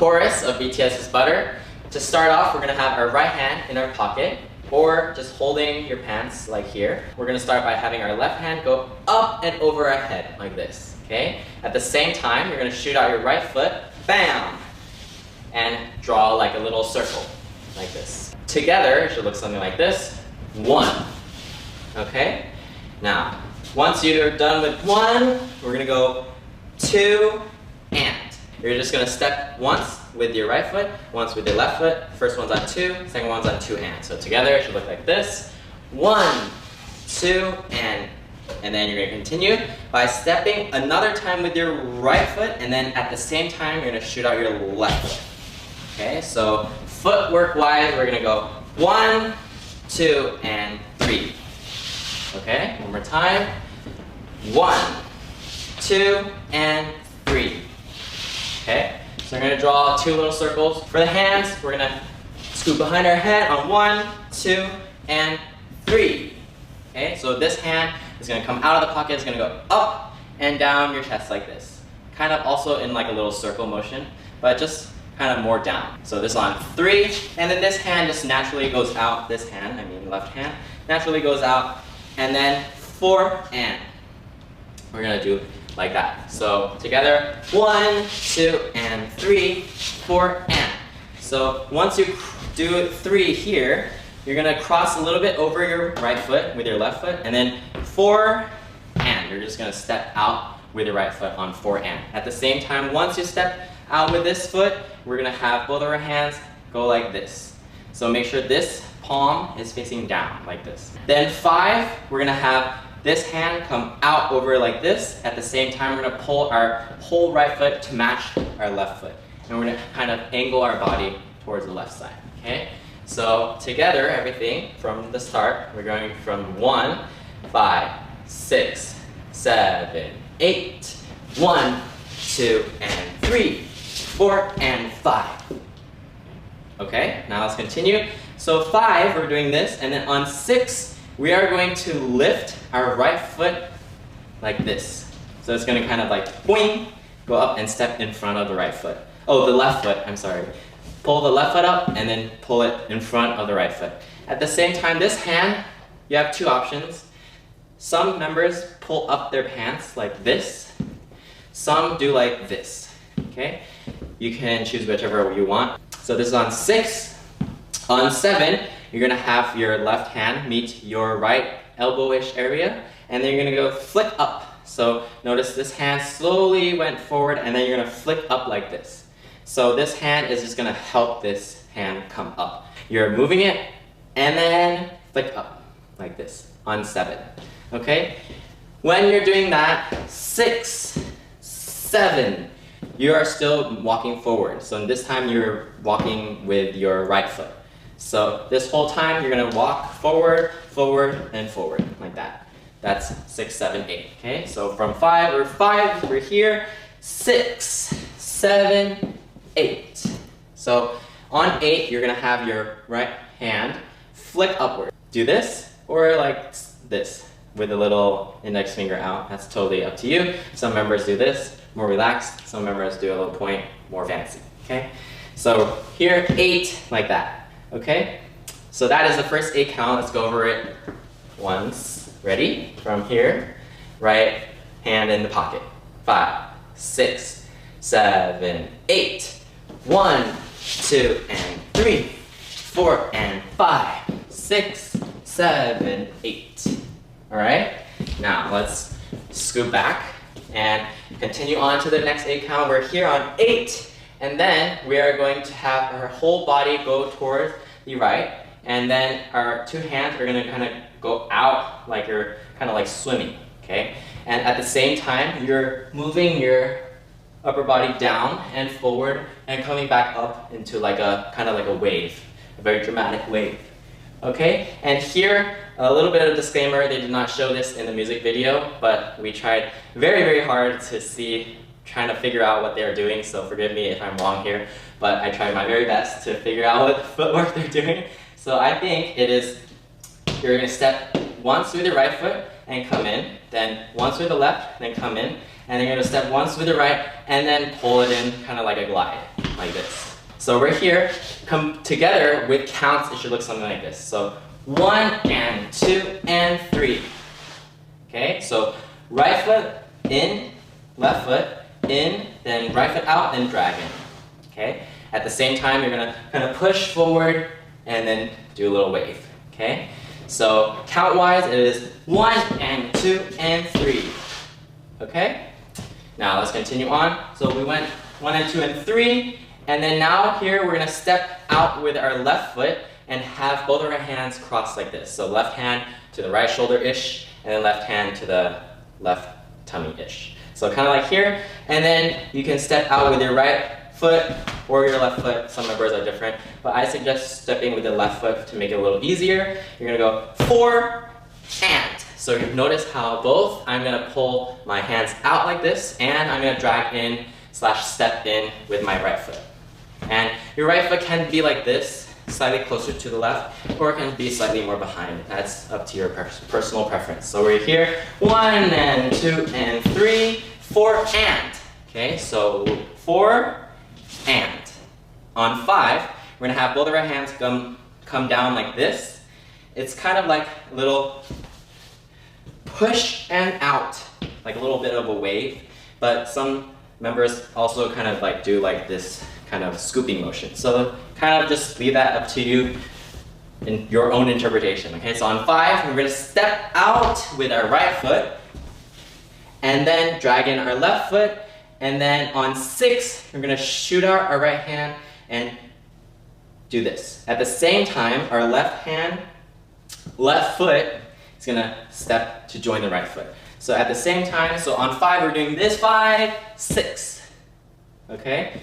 Chorus of BTS's Butter. To start off, we're going to have our right hand in our pocket or just holding your pants like here. We're going to start by having our left hand go up and over our head like this, okay? At the same time, you're going to shoot out your right foot, bam, and draw like a little circle like this. Together, it should look something like this. 1, okay? Now, once you're done with 1, we're going to go 2 and. You're just going to step once with your right foot, once with your left foot. First one's on 2, second one's on 2 and. So together it should look like this. 1, 2, and then you're going to continue by stepping another time with your right foot, and then at the same time you're going to shoot out your left foot. Okay, so footwork wise, we're going to go 1, 2, and 3. Okay, one more time. 1, 2, and 3. Okay, so we're going to draw 2 little circles. For the hands, we're going to scoop behind our head on 1, 2, and 3. Okay, so this hand is going to come out of the pocket, it's going to go up and down your chest like this. Kind of also in like a little circle motion, but just kind of more down. So this on 3, and then this hand just naturally goes out. This hand, I mean left hand, naturally goes out. And then 4 and. We're going to do like that. So together, 1, 2, and 3, 4, and. So once you do 3 here, you're going to cross a little bit over your right foot with your left foot, and then 4 and. You're just going to step out with your right foot on 4 and. At the same time, once you step out with this foot, we're going to have both of our hands go like this. So make sure this palm is facing down like this. Then 5, we're going to have this hand come out over like this. At the same time, we're going to pull our whole right foot to match our left foot. And we're going to kind of angle our body towards the left side, okay? So together, everything from the start, we're going from 1, 5, 6, 7, 8, 1, 2, and 3, 4, and 5. Okay, now let's continue. So 5, we're doing this, and then on 6, we are going to lift our right foot like this. So it's going to kind of like boing, go up and step in front of the right foot. Oh, the left foot, I'm sorry. Pull the left foot up and then pull it in front of the right foot. At the same time, this hand, you have 2 options. Some members pull up their pants like this. Some do like this, okay? You can choose whichever you want. So this is on 6. On 7, you're going to have your left hand meet your right elbow-ish area, and then you're going to go flick up. So notice this hand slowly went forward, and then you're going to flick up like this. So this hand is just going to help this hand come up. You're moving it, and then flick up like this on 7. Okay? When you're doing that, 6, 7, you are still walking forward. So this time you're walking with your right foot. So this whole time you're going to walk forward, forward, and forward like that. That's 6, 7, 8. Okay, so from 5, we're here. 6, 7, 8. So on 8, you're going to have your right hand flick upward. Do this or like this with a little index finger out. That's totally up to you. Some members do this, more relaxed. Some members do a little point, more fancy. Okay, so here 8 like that. Okay, so that is the first 8 count. Let's go over it once. Ready? From here, right hand in the pocket. 5, 6, 7, 8. 1, 2, and 3, 4, and 5, 6, 7, 8. All right, now let's scoot back and continue on to the next 8 count. We're here on 8. And then we are going to have our whole body go towards the right, and then our 2 hands are going to kind of go out like you're kind of like swimming, okay? And at the same time, you're moving your upper body down and forward and coming back up into like a kind of like a wave, a very dramatic wave. Okay, and here a little bit of disclaimer, they did not show this in the music video, but we tried very hard to trying to figure out what they're doing, so forgive me if I'm wrong here, but I tried my very best to figure out what footwork they're doing. So I think it is, you're going to step once with your right foot and come in, then once with the left, then come in, and then you're going to step once with the right and then pull it in kind of like a glide, like this. So we're here, come together with counts, it should look something like this. So 1 and 2 and 3. Okay, so right foot in, left foot in, then right foot out, then drag in. Okay, at the same time you're going to kind of push forward and then do a little wave. Okay, so count wise it is 1 and 2 and 3. Okay, now let's continue on. So we went 1 and 2 and 3, and then now here we're going to step out with our left foot and have both of our hands crossed like this. So left hand to the right shoulder-ish, and then left hand to the left tummy-ish. So kind of like here, and then you can step out with your right foot or your left foot. Some members are different, but I suggest stepping with the left foot to make it a little easier. You're gonna go 4 and. So you notice how both, I'm gonna pull my hands out like this, and I'm gonna drag in / step in with my right foot. And your right foot can be like this, slightly closer to the left, or it can be slightly more behind. That's up to your personal preference. So we're here, 1 and 2 and 3, 4 and. Okay, so 4 and. On 5, we're gonna have both of our hands come down like this. It's kind of like a little push and out, like a little bit of a wave, but some members also kind of like do like this kind of scooping motion. So kind of just leave that up to you in your own interpretation. Okay, so on 5, we're going to step out with our right foot and then drag in our left foot, and then on 6, we're going to shoot out our right hand and do this. At the same time, our left foot is going to step to join the right foot. So at the same time, so on 5, we're doing this 5, 6. Okay?